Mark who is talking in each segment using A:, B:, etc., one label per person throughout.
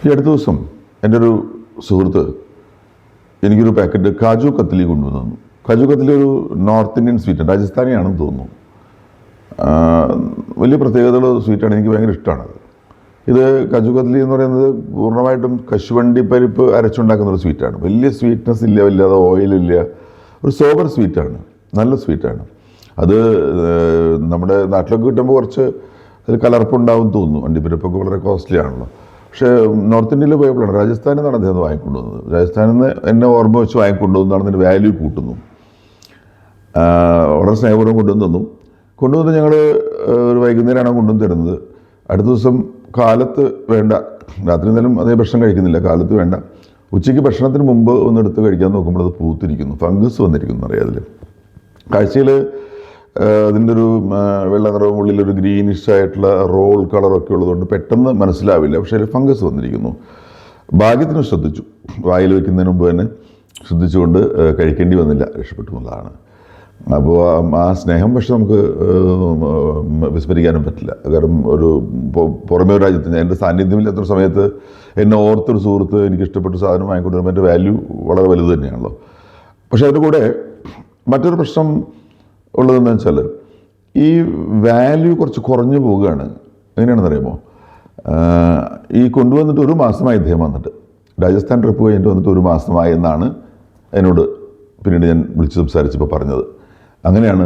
A: ഈ അടുത്ത ദിവസം എൻ്റെ ഒരു സുഹൃത്ത് എനിക്കൊരു പാക്കറ്റ് കാജു കത്ലി കൊണ്ടുവന്നു. കാജു കത്ലി ഒരു നോർത്ത് ഇന്ത്യൻ സ്വീറ്റ്, രാജസ്ഥാനിയാണെന്ന് തോന്നുന്നു. വലിയ പ്രത്യേകതയുള്ള സ്വീറ്റാണ്, എനിക്ക് ഭയങ്കര ഇഷ്ടമാണത്. ഇത് കാജു കത്ലി എന്ന് പറയുന്നത് പൂർണ്ണമായിട്ടും കശുവണ്ടി പരിപ്പ് അരച്ചുണ്ടാക്കുന്ന ഒരു സ്വീറ്റാണ്. വലിയ സ്വീറ്റ്നെസ് ഇല്ല, വല്ലാതെ ഓയിലില്ല, ഒരു സോബർ സ്വീറ്റാണ്, നല്ല സ്വീറ്റാണ്. അത് നമ്മുടെ നാട്ടിലൊക്കെ കിട്ടുമ്പോൾ കുറച്ച് അതിൽ കലർപ്പുണ്ടാവും തോന്നുന്നു. അണ്ടിപ്പരിപ്പൊക്കെ വളരെ കോസ്റ്റ്ലി ആണല്ലോ. പക്ഷേ നോർത്ത് ഇന്ത്യയിൽ പോയപ്പോഴാണ്, രാജസ്ഥാനിൽ നിന്നാണ് അദ്ദേഹം വാങ്ങിക്കൊണ്ടുവന്നത്. രാജസ്ഥാനിൽ നിന്ന് എന്നെ ഓർമ്മ വെച്ച് വാങ്ങിക്കൊണ്ടുവന്നതാണ്, അതിൻ്റെ വാല്യൂ കൂട്ടുന്നു. വളരെ സ്നേഹപൂർവ്വം കൊണ്ടുവന്ന് ഞങ്ങൾ ഒരു വൈകുന്നേരമാണ് കൊണ്ടുവന്ന് തരുന്നത്. അടുത്ത ദിവസം കാലത്ത് വേണ്ട, രാത്രി എന്തായാലും അതേ ഭക്ഷണം കഴിക്കുന്നില്ല, കാലത്ത് വേണ്ട, ഉച്ചയ്ക്ക് ഭക്ഷണത്തിന് മുമ്പ് ഒന്ന് എടുത്ത് കഴിക്കാൻ നോക്കുമ്പോൾ അത് പൂത്തിരിക്കുന്നു, ഫംഗസ് വന്നിരിക്കുന്നു അറിയാം. അതിൽ കാഴ്ചയിൽ അതിൻ്റെ ഒരു വെള്ള നിറവും ഉള്ളിലൊരു ഗ്രീനിഷ് ആയിട്ടുള്ള റോൾ കളറൊക്കെ ഉള്ളതുകൊണ്ട് പെട്ടെന്ന് മനസ്സിലാവില്ല. പക്ഷേ അതിൽ ഫംഗസ് വന്നിരിക്കുന്നു. ഭാഗ്യത്തിന് ശ്രദ്ധിച്ചു, വായിൽ വയ്ക്കുന്നതിന് മുമ്പ് തന്നെ ശ്രദ്ധിച്ചുകൊണ്ട് കഴിക്കേണ്ടി വന്നില്ല, രക്ഷപ്പെട്ടു എന്നുള്ളതാണ്. അപ്പോൾ ആ സ്നേഹം പക്ഷെ നമുക്ക് വിസ്മരിക്കാനും പറ്റില്ല. കാരണം ഒരു പുറമേ രാജ്യത്ത് എൻ്റെ സാന്നിധ്യമില്ലാത്തൊരു സമയത്ത് എന്നെ ഓർത്തൊരു സുഹൃത്ത് എനിക്ക് ഇഷ്ടപ്പെട്ട സാധനം വാങ്ങിക്കൊണ്ടുവരുമ്പോൾ എൻ്റെ വാല്യൂ വളരെ വലുത് തന്നെയാണല്ലോ. പക്ഷേ അതിൻ്റെ കൂടെ മറ്റൊരു പ്രശ്നം ഉള്ളതെന്ന് വെച്ചാൽ ഈ വാല്യൂ കുറച്ച് കുറഞ്ഞു പോവുകയാണ്. എങ്ങനെയാണെന്ന് അറിയുമോ? ഈ കൊണ്ടുവന്നിട്ട് ഒരു മാസമായി ഇദ്ദേഹം വന്നിട്ട്, രാജസ്ഥാൻ ട്രിപ്പ് കഴിഞ്ഞിട്ട് വന്നിട്ട് ഒരു മാസമായി എന്നാണ് എന്നോട് പിന്നീട് ഞാൻ വിളിച്ച് സംസാരിച്ചപ്പോൾ പറഞ്ഞത്. അങ്ങനെയാണ്.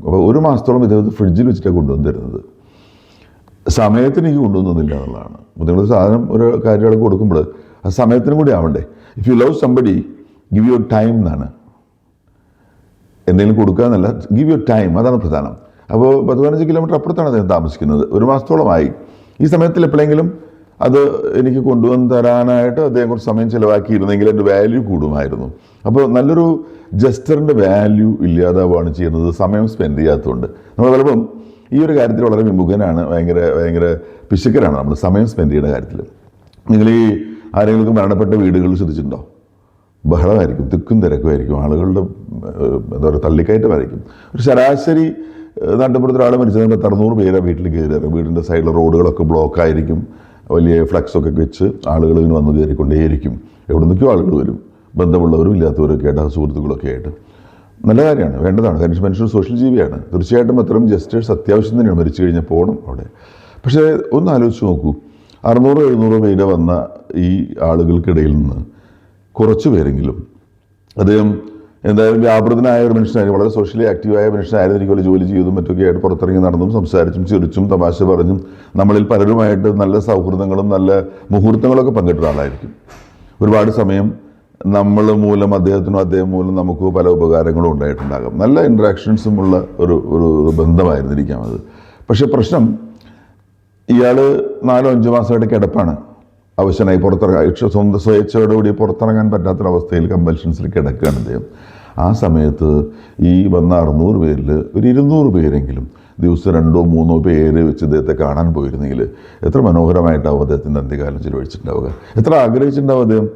A: അപ്പോൾ ഒരു മാസത്തോളം ഇദ്ദേഹത്തെ ഫ്രിഡ്ജിൽ വെച്ചിട്ടാണ് കൊണ്ടുവന്ന് തരുന്നത്. സമയത്തിന് എനിക്ക് കൊണ്ടുവന്നില്ല എന്നുള്ളതാണ്. അപ്പോൾ നിങ്ങളൊരു സാധനം ഒരു കാര്യം കൊടുക്കുമ്പോൾ ആ സമയത്തിനും കൂടി ആവണ്ടേ. If you love somebody give your time എന്നാണ്. എന്തെങ്കിലും കൊടുക്കുക എന്നല്ല, ഗിവ് യുവർ ടൈം, അതാണ് പ്രധാനം. അപ്പോൾ 10-15 കിലോമീറ്റർ അപ്പുറത്താണ് അദ്ദേഹം താമസിക്കുന്നത്. ഒരു മാസത്തോളമായി. ഈ സമയത്തിൽ എപ്പോഴെങ്കിലും അത് എനിക്ക് കൊണ്ടുവന്ന് തരാനായിട്ട് അദ്ദേഹം കുറച്ച് സമയം ചിലവാക്കിയിരുന്നെങ്കിൽ എൻ്റെ വാല്യൂ കൂടുമായിരുന്നു. അപ്പോൾ നല്ലൊരു ജസ്റ്ററിൻ്റെ വാല്യൂ ഇല്ലാതാവുകയാണ് ചെയ്യുന്നത്, സമയം സ്പെൻഡ് ചെയ്യാത്തതുകൊണ്ട്. നമ്മൾ പലപ്പോഴും ഈ ഒരു കാര്യത്തിൽ വളരെ വിമുഖനാണ്, ഭയങ്കര പിശുക്കരാണ് നമ്മൾ സമയം സ്പെൻഡ് ചെയ്യുന്ന കാര്യത്തിൽ. നിങ്ങൾ ഈ ആരെങ്കിലും മരണപ്പെട്ട വീടുകളിൽ ശ്രദ്ധിച്ചിട്ടുണ്ടോ? ബഹളമായിരിക്കും, തിക്കും തിരക്കുമായിരിക്കും, ആളുകളുടെ എന്താ പറയുക തള്ളിക്കയറ്റമായിരിക്കും. ഒരു ശരാശരി നാട്ടുപുറത്ത് ഒരാൾ മരിച്ചത് 600 പേരാണ് വീട്ടിൽ കയറി. വീടിൻ്റെ സൈഡിലെ റോഡുകളൊക്കെ ബ്ലോക്കായിരിക്കും, വലിയ ഫ്ലക്സൊക്കെ വെച്ച് ആളുകൾ ഇങ്ങനെ വന്ന് കയറിക്കൊണ്ടേയിരിക്കും. എവിടെ നിന്നൊക്കെയോ ആളുകൾ വരും, ബന്ധമുള്ളവരും ഇല്ലാത്തവരൊക്കെ ആയിട്ട്, സുഹൃത്തുക്കളൊക്കെ ആയിട്ട്. നല്ല കാര്യമാണ്, വേണ്ടതാണ്. കാരണം മനുഷ്യർ സോഷ്യൽ ജീവിയാണ്. തീർച്ചയായിട്ടും അത്തരം ജസ്റ്റേഴ്സ് അത്യാവശ്യം തന്നെയാണ്. മരിച്ചു കഴിഞ്ഞാൽ പോകണം അവിടെ. പക്ഷേ ഒന്ന് ആലോചിച്ച് നോക്കൂ, 600-700 പേര് വന്ന ഈ ആളുകൾക്കിടയിൽ നിന്ന് കുറച്ച് പേരെങ്കിലും അദ്ദേഹം എന്തായാലും വ്യാപൃതനായ ഒരു മനുഷ്യനായിരുന്നു, വളരെ സോഷ്യലി ആക്റ്റീവായ മനുഷ്യനായിരുന്നിരിക്കുമല്ലോ. ജോലി ചെയ്തും മറ്റൊക്കെ ആയിട്ട് പുറത്തിറങ്ങി നടന്നും സംസാരിച്ചും ചിരിച്ചും തമാശ പറഞ്ഞും നമ്മളിൽ പലരുമായിട്ട് നല്ല സൗഹൃദങ്ങളും നല്ല മുഹൂർത്തങ്ങളൊക്കെ പങ്കിട്ട ആളായിരിക്കും. ഒരുപാട് സമയം നമ്മൾ മൂലം അദ്ദേഹം മൂലം നമുക്ക് പല ഉപകാരങ്ങളും ഉണ്ടായിട്ടുണ്ടാകും. നല്ല ഇൻട്രാക്ഷൻസും ഉള്ള ഒരു ബന്ധമായിരുന്നിരിക്കാം അത്. പക്ഷെ പ്രശ്നം, ഇയാൾ 4-5 മാസമായിട്ട് കിടപ്പാണ്. അവശനായി പുറത്തിറങ്ങാൻ, സ്വന്തം സ്വേച്ഛയോടുകൂടി പുറത്തിറങ്ങാൻ പറ്റാത്തൊരവസ്ഥയിൽ കമ്പൽഷൻസിൽ കിടക്കുകയാണ് അദ്ദേഹം. ആ സമയത്ത് ഈ വന്ന 600 പേരിൽ ഒരു 200 പേരെങ്കിലും ദിവസം 2-3 പേര് വെച്ച് അദ്ദേഹത്തെ കാണാൻ പോയിരുന്നെങ്കിൽ എത്ര മനോഹരമായിട്ടാവും അദ്ദേഹത്തിൻ്റെ അന്ത്യകാലം ചിലവഴിച്ചിട്ടുണ്ടാവുക. എത്ര ആഗ്രഹിച്ചിട്ടുണ്ടാവും അദ്ദേഹം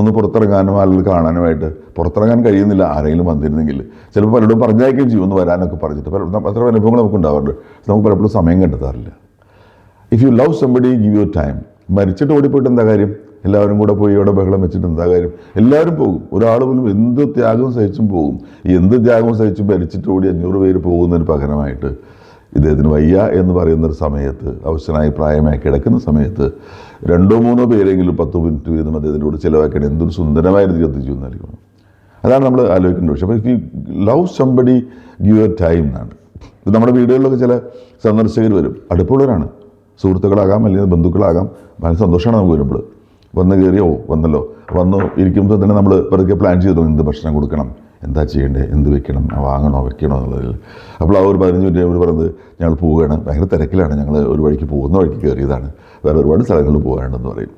A: ഒന്ന് പുറത്തിറങ്ങാനും ആളുകൾ കാണാനുമായിട്ട്. പുറത്തിറങ്ങാൻ കഴിയുന്നില്ല, ആരെങ്കിലും വന്നിരുന്നെങ്കിൽ. ചിലപ്പോൾ പലരോടും പറഞ്ഞയക്കുകയും ചെയ്യും ഒന്ന് വരാനൊക്കെ പറഞ്ഞിട്ട്. അത്ര അനുഭവങ്ങൾ നമുക്ക് ഉണ്ടാവാറുണ്ട്. നമുക്ക് പലപ്പോഴും സമയം കണ്ടെത്താറില്ല. If you love somebody give your time. മരിച്ചിട്ട് ഓടിപ്പോയിട്ട് എന്താ കാര്യം? എല്ലാവരും കൂടെ പോയി ഇവിടെ ബഹളം വെച്ചിട്ട് എന്താ കാര്യം? എല്ലാവരും പോകും. ഒരാൾ പോലും എന്ത് ത്യാഗവും സഹിച്ചും പോകും. ഈ എന്ത് ത്യാഗവും സഹിച്ചും മരിച്ചിട്ട് ഓടി 500 പേര് പോകുന്നതിന് പകരമായിട്ട് ഇദ്ദേഹത്തിന് വയ്യ എന്ന് പറയുന്നൊരു സമയത്ത്, അവശനായി പ്രായമായി കിടക്കുന്ന സമയത്ത് 2-3 പേരെങ്കിലും 10 മിനിറ്റ് വീതം അദ്ദേഹത്തിൻ്റെ കൂടെ ചിലവാക്കാൻ എന്തൊരു സുന്ദരമായ രീതിയിൽ എത്തിച്ചു നൽകണം. അതാണ് നമ്മൾ ആലോചിക്കേണ്ടത്. പക്ഷേ അപ്പോൾ if you love somebody give your time എന്നാണ്. ഇത് നമ്മുടെ വീടുകളിലൊക്കെ ചില സന്ദർശകർ വരും, അടുപ്പുള്ളവരാണ്, സുഹൃത്തുക്കളാകാം അല്ലെങ്കിൽ ബന്ധുക്കളാകാം. വളരെ സന്തോഷമാണ് നമുക്ക് വരുമ്പോൾ. വന്ന് കയറിയോ വന്നല്ലോ, വന്നു ഇരിക്കുമ്പോൾ തന്നെ നമ്മൾ വെറുതെ പ്ലാൻ ചെയ്തു എന്ത് ഭക്ഷണം കൊടുക്കണം, എന്താ ചെയ്യേണ്ടത്, എന്ത് വെക്കണം, വാങ്ങണോ വെക്കണോ എന്നുള്ളതിൽ. അപ്പോൾ ആ ഒരു 15 മിനിറ്റ് അവർ പറഞ്ഞത് ഞങ്ങൾ പോവുകയാണ്, ഭയങ്കര തിരക്കിലാണ്, ഞങ്ങൾ ഒരു വഴിക്ക് പോകുന്ന വഴിക്ക് കയറിയതാണ്, വേറെ ഒരുപാട് സ്ഥലങ്ങളിൽ പോകാനുണ്ടെന്ന് പറയും.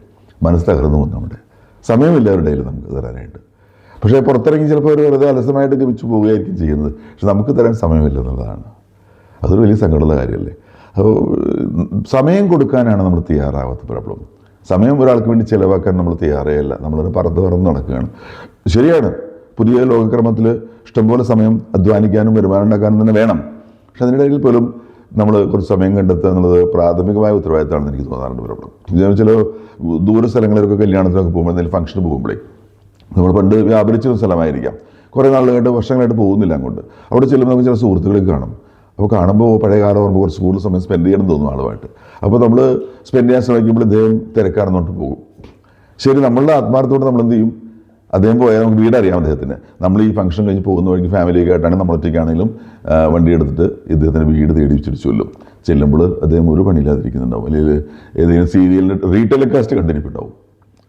A: മനസ്സ് തകർന്നു പോകും. നമ്മുടെ സമയമില്ല അവരുടെ കയ്യിൽ നമുക്ക് തരാനായിട്ട്. പക്ഷേ പുറത്തിറങ്ങി ചിലപ്പോൾ അവർ വെറുതെ അലസമായിട്ട് ഗമിച്ചു പോവുകയായിരിക്കും ചെയ്യുന്നത്. പക്ഷെ നമുക്ക് തരാൻ സമയമില്ല എന്നുള്ളതാണ്. അതൊരു വലിയ സങ്കടമുള്ള കാര്യമല്ലേ. അപ്പോൾ സമയം കൊടുക്കാനാണ് നമ്മൾ തയ്യാറാവാത്ത പ്രോബ്ലം. സമയം ഒരാൾക്ക് വേണ്ടി ചിലവാക്കാൻ നമ്മൾ തയ്യാറേയല്ല. നമ്മളത് പറന്ന് നടക്കുകയാണ്. ശരിയാണ്, പുതിയ ലോകക്രമത്തിൽ ഇഷ്ടംപോലെ സമയം അധ്വാനിക്കാനും വരുമാനം ഉണ്ടാക്കാനും തന്നെ വേണം. പക്ഷെ അതിനിടയിൽ പോലും നമ്മൾ കുറച്ച് സമയം കണ്ടെത്തുക എന്നുള്ളത് പ്രാഥമികമായ ഉത്തരവാദിത്തമാണെന്ന് എനിക്ക് തോന്നാറുണ്ട് പലപ്പോഴും. ചില ദൂര സ്ഥലങ്ങളിലൊക്കെ കല്യാണത്തിനൊക്കെ പോകുമ്പോൾ എന്തെങ്കിലും ഫംഗ്ഷന് പോകുമ്പോഴേ നമ്മൾ പണ്ട് വ്യാപരിച്ചിരുന്ന സ്ഥലമായിരിക്കാം, കുറേ നാളുകളായിട്ട് വർഷങ്ങളായിട്ട് പോകുന്നില്ല അങ്ങോട്ട്. അവിടെ ചെല്ലുമ്പോൾ നമുക്ക് ചില സുഹൃത്തുക്കളെ കാണും. അപ്പോൾ കാണുമ്പോൾ പഴയ കാലം ഓർമ്മ കുറച്ച് കൂടുതൽ സമയം സ്പെൻഡ് ചെയ്യണം തോന്നും ആളുമായിട്ട്. അപ്പോൾ നമ്മൾ സ്പെൻഡ് ചെയ്യാൻ ശ്രമിക്കുമ്പോൾ അദ്ദേഹം തിരക്കാണെന്നോട്ട് പോകും. ശരി, നമ്മളുടെ ആത്മാർത്ഥത്തോടെ നമ്മൾ എന്ത് ചെയ്യും, അദ്ദേഹം പോയാൽ നമുക്ക് വീടറിയാം അദ്ദേഹത്തിന്. നമ്മൾ ഈ ഫംഗ്ഷൻ കഴിഞ്ഞ് പോകുന്ന വഴിക്ക് ഫാമിലിയൊക്കെ ആയിട്ടാണെങ്കിൽ നമ്മൾ ഒറ്റയ്ക്കാണെങ്കിലും വണ്ടി എടുത്തിട്ട് ഇദ്ദേഹത്തിന് വീട് തേടി ചെല്ലും. ചെല്ലുമ്പോൾ അദ്ദേഹം ഒരു പണിയില്ലാതിരിക്കുന്നുണ്ടാവും, അല്ലെങ്കിൽ ഏതെങ്കിലും സീരിയലിൻ്റെ റീടെലികാസ്റ്റ് കണ്ടിരിപ്പുണ്ടാവും.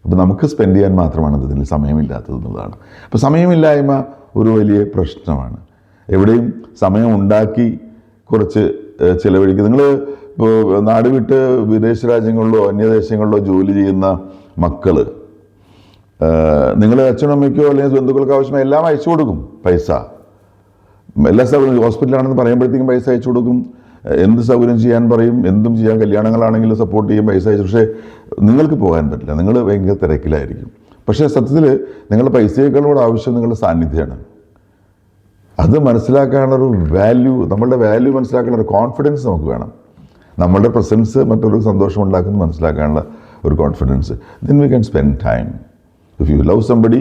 A: അപ്പോൾ നമുക്ക് സ്പെൻഡ് ചെയ്യാൻ മാത്രമാണ് ഇതിൽ സമയമില്ലാത്തത് എന്നുള്ളതാണ്. അപ്പോൾ സമയമില്ലായ്മ ഒരു വലിയ പ്രശ്നമാണ്. എവിടെയും സമയം ഉണ്ടാക്കി കുറച്ച് ചിലവഴിക്കുക. നിങ്ങൾ ഇപ്പോൾ നാട് വിട്ട് വിദേശ രാജ്യങ്ങളിലോ അന്യദേശങ്ങളിലോ ജോലി ചെയ്യുന്ന മക്കൾ, നിങ്ങൾ അച്ഛനും അമ്മയ്ക്കോ അല്ലെങ്കിൽ ബന്ധുക്കൾക്ക് ആവശ്യമായ എല്ലാം അയച്ചു കൊടുക്കും. പൈസ എല്ലാ സൗകര്യം, ഹോസ്പിറ്റലാണെന്ന് പറയുമ്പോഴത്തേക്കും പൈസ അയച്ചു കൊടുക്കും. എന്ത് സൗകര്യം ചെയ്യാൻ പറയും, എന്തും ചെയ്യാൻ, കല്യാണങ്ങളാണെങ്കിൽ സപ്പോർട്ട് ചെയ്യും, പൈസ അയച്ചു. പക്ഷേ നിങ്ങൾക്ക് പോകാൻ പറ്റില്ല, നിങ്ങൾ ഭയങ്കര തിരക്കിലായിരിക്കും. പക്ഷേ സത്യത്തിൽ നിങ്ങളുടെ പൈസയേക്കാളോട് ആവശ്യം നിങ്ങളുടെ സാന്നിധ്യമാണ്. അത് മനസ്സിലാക്കാനുള്ളൊരു വാല്യൂ, നമ്മളുടെ വാല്യൂ മനസ്സിലാക്കാനുള്ള ഒരു കോൺഫിഡൻസ് നമുക്ക് വേണം. നമ്മളുടെ പ്രസൻസ് മറ്റൊരു സന്തോഷം ഉണ്ടാക്കുന്നത് മനസ്സിലാക്കാനുള്ള ഒരു confidence. Then we can spend time. If you love somebody,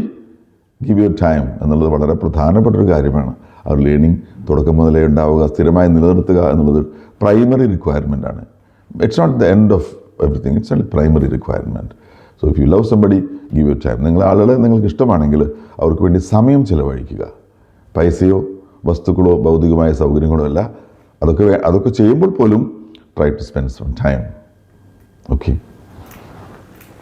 A: give your time എന്നുള്ളത് വളരെ പ്രധാനപ്പെട്ടൊരു കാര്യമാണ്. അവർ ലേണിംഗ് തുടക്കം മുതലേ ഉണ്ടാവുക, സ്ഥിരമായി നിലനിർത്തുക എന്നുള്ളത് പ്രൈമറി റിക്വയർമെൻ്റ് ആണ്. It's not the end of everything, it's only primary requirement. So if you love somebody, give your time. നിങ്ങൾ ആളുകളെ നിങ്ങൾക്ക് ഇഷ്ടമാണെങ്കിൽ അവർക്ക് വേണ്ടി സമയം ചിലവഴിക്കുക. പൈസയോ വസ്തുക്കളോ ഭൗതികമായ സൗകര്യങ്ങളോ അല്ല. അതൊക്കെ ചെയ്യുമ്പോൾ പോലും try to spend some time. Okay.